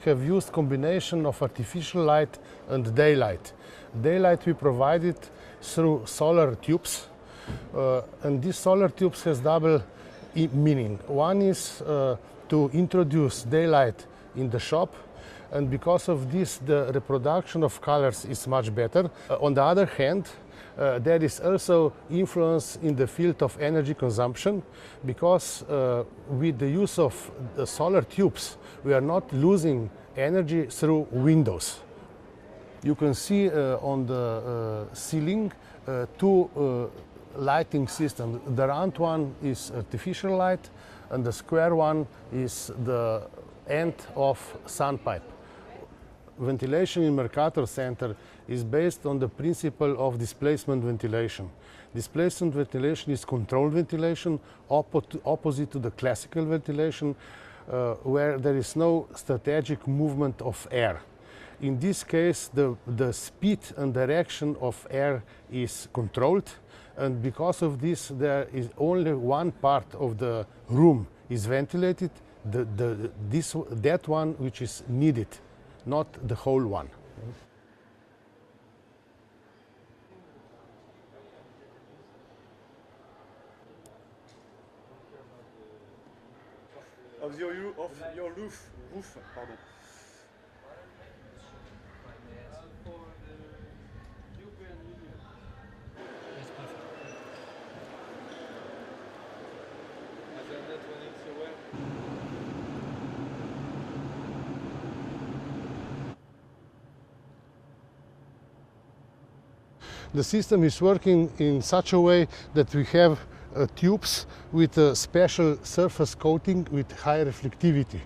have used combination of artificial light and daylight. Daylight we provided through solar tubes, and these solar tubes has double meaning. One is to introduce daylight in the shop, and because of this the reproduction of colors is much better. On the other hand, there is also influence in the field of energy consumption, because with the use of the solar tubes we are not losing energy through windows. You can see on the ceiling two lighting systems. The round one is artificial light and the square one is the end of sun pipe. Ventilation in Mercator Center is based on the principle of displacement ventilation. Displacement ventilation is controlled ventilation, opposite to the classical ventilation, where there is no strategic movement of air. In this case, the speed and direction of air is controlled, and because of this, there is only one part of the room is ventilated, that one which is needed, not the whole one. Of your roof, pardon. The system is working in such a way that we have tubes with a special surface coating with high reflectivity.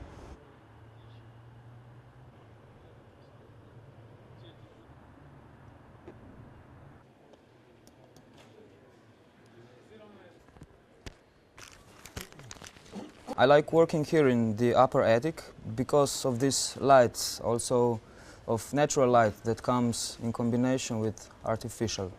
I like working here in the upper attic because of these lights, also of natural light that comes in combination with artificial.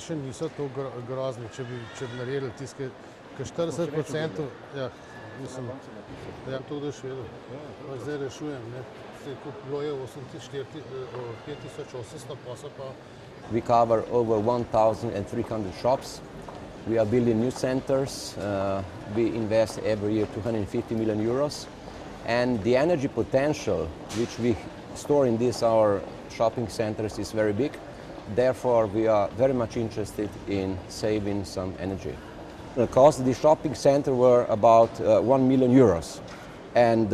Še niso to grozni, če bi naredili tiske, ka 40%, ja, mislim, ja, to da še vedel, zdaj rešujem, ne, se bilo je 5800 posel pa. We cover over 1,300 shops. We are building new centers. We invest every year 250 million euros. And the energy potential which we store in these our shopping centers is very big. Therefore, we are very much interested in saving some energy. The cost of the shopping center were about 1 million euros. And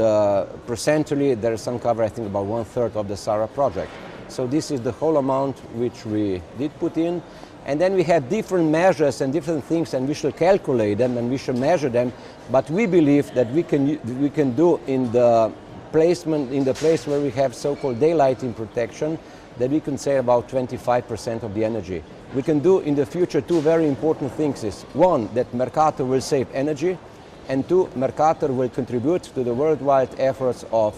percentually, there is some cover, I think, about 1/3 of the SARA project. So this is the whole amount which we did put in. And then we have different measures and different things, and we should calculate them and we should measure them. But we believe that we can do in the placement, in the place where we have so-called daylighting protection, that we can save about 25% of the energy. We can do in the future two very important things. Is one, that Mercator will save energy, and two, Mercator will contribute to the worldwide efforts of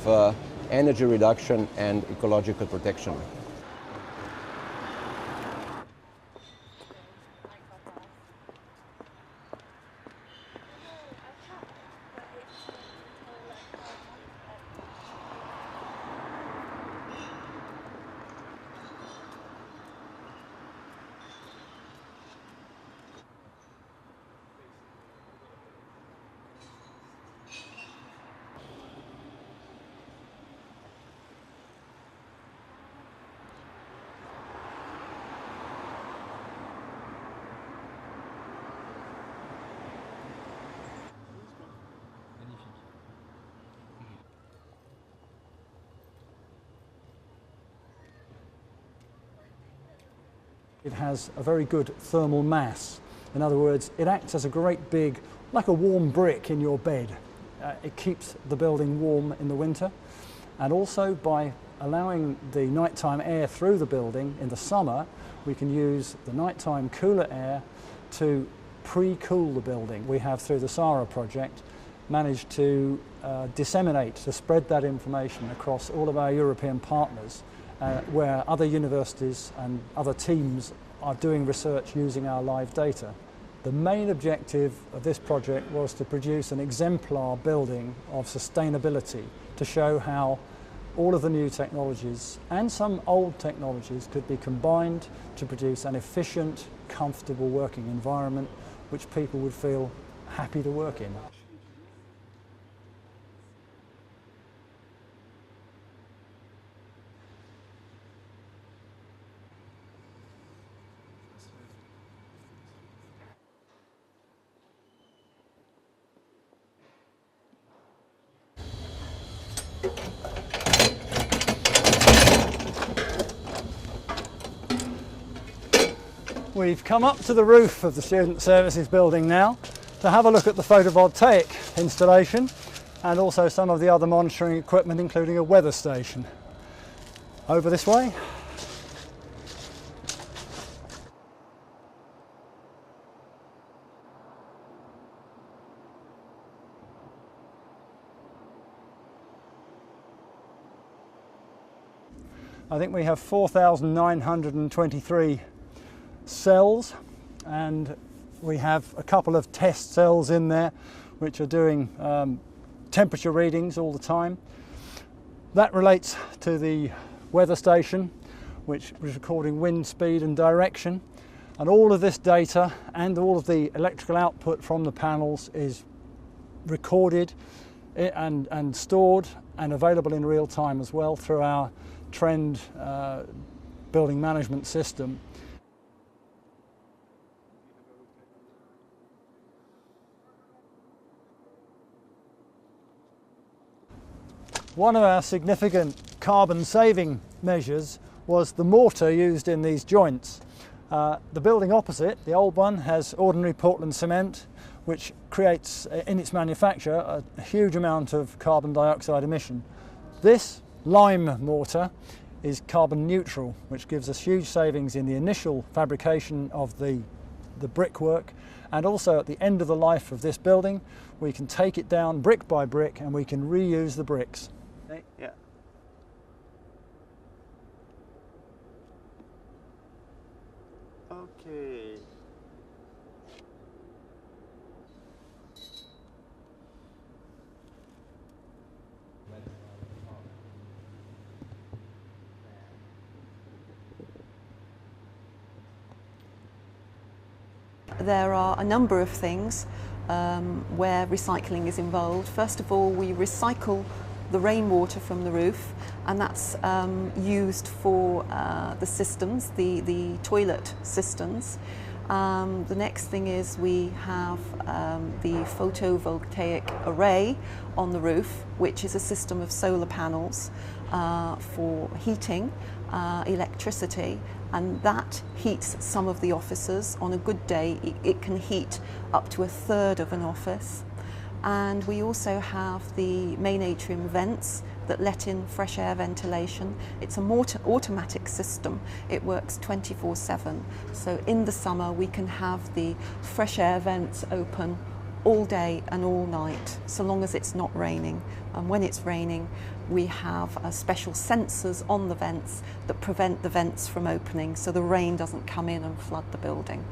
energy reduction and ecological protection. It has a very good thermal mass. In other words, it acts as a great big, like a warm brick in your bed. It keeps the building warm in the winter, and also by allowing the nighttime air through the building in the summer, we can use the nighttime cooler air to pre-cool the building. We have, through the SARA project, managed to disseminate, to spread that information across all of our European partners, where other universities and other teams are doing research using our live data. The main objective of this project was to produce an exemplar building of sustainability, to show how all of the new technologies and some old technologies could be combined to produce an efficient, comfortable working environment which people would feel happy to work in. We've come up to the roof of the Student Services building now to have a look at the photovoltaic installation and also some of the other monitoring equipment, including a weather station. Over this way. I think we have 4,923 cells, and we have a couple of test cells in there which are doing temperature readings all the time. That relates to the weather station, which was recording wind speed and direction, and all of this data and all of the electrical output from the panels is recorded and stored and available in real time as well through our Trend building management system. One of our significant carbon saving measures was the mortar used in these joints. The building opposite, the old one, has ordinary Portland cement, which creates in its manufacture a huge amount of carbon dioxide emission. This lime mortar is carbon neutral, which gives us huge savings in the initial fabrication of the brickwork, and also at the end of the life of this building we can take it down brick by brick and we can reuse the bricks. Yeah. Okay. There are a number of things where recycling is involved. First of all, we recycle the rainwater from the roof, and that's used for the systems, the toilet systems. The next thing is we have the photovoltaic array on the roof, which is a system of solar panels for heating, electricity, and that heats some of the offices. On a good day, it can heat up to a third of an office. And we also have the main atrium vents that let in fresh air ventilation. It's a more automatic system. It works 24/7. So in the summer we can have the fresh air vents open all day and all night, so long as it's not raining. And when it's raining, we have special sensors on the vents that prevent the vents from opening, so the rain doesn't come in and flood the building.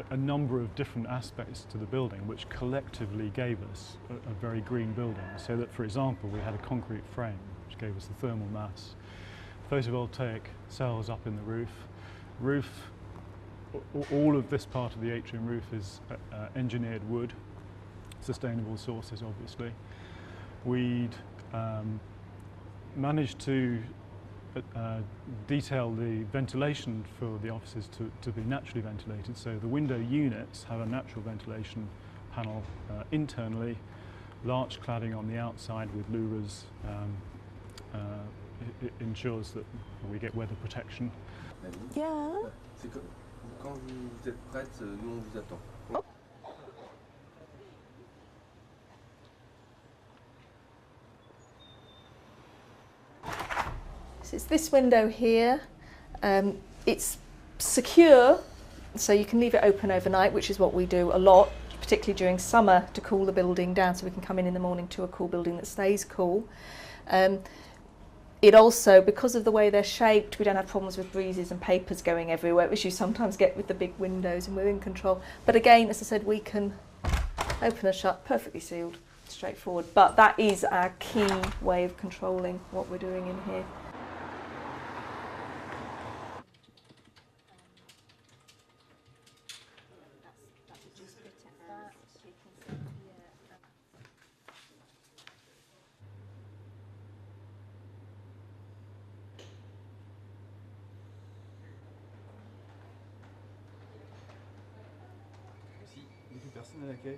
A number of different aspects to the building which collectively gave us a very green building. So that, for example, we had a concrete frame which gave us the thermal mass, photovoltaic cells up in the roof, all of this part of the atrium roof is engineered wood, sustainable sources obviously. We'd managed to detail the ventilation for the offices to be naturally ventilated, so the window units have a natural ventilation panel internally, larch cladding on the outside with louvers. It ensures that we get weather protection. Yeah. Quand vous êtes prête, nous on vous attend. So it's this window here. It's secure, so you can leave it open overnight, which is what we do a lot, particularly during summer, to cool the building down so we can come in the morning to a cool building that stays cool. It also, because of the way they're shaped, we don't have problems with breezes and papers going everywhere, which you sometimes get with the big windows, and we're in control. But again, as I said, we can open and shut, perfectly sealed, straightforward. But that is our key way of controlling what we're doing in here. Si, beaucoup de personnes à l'accueil.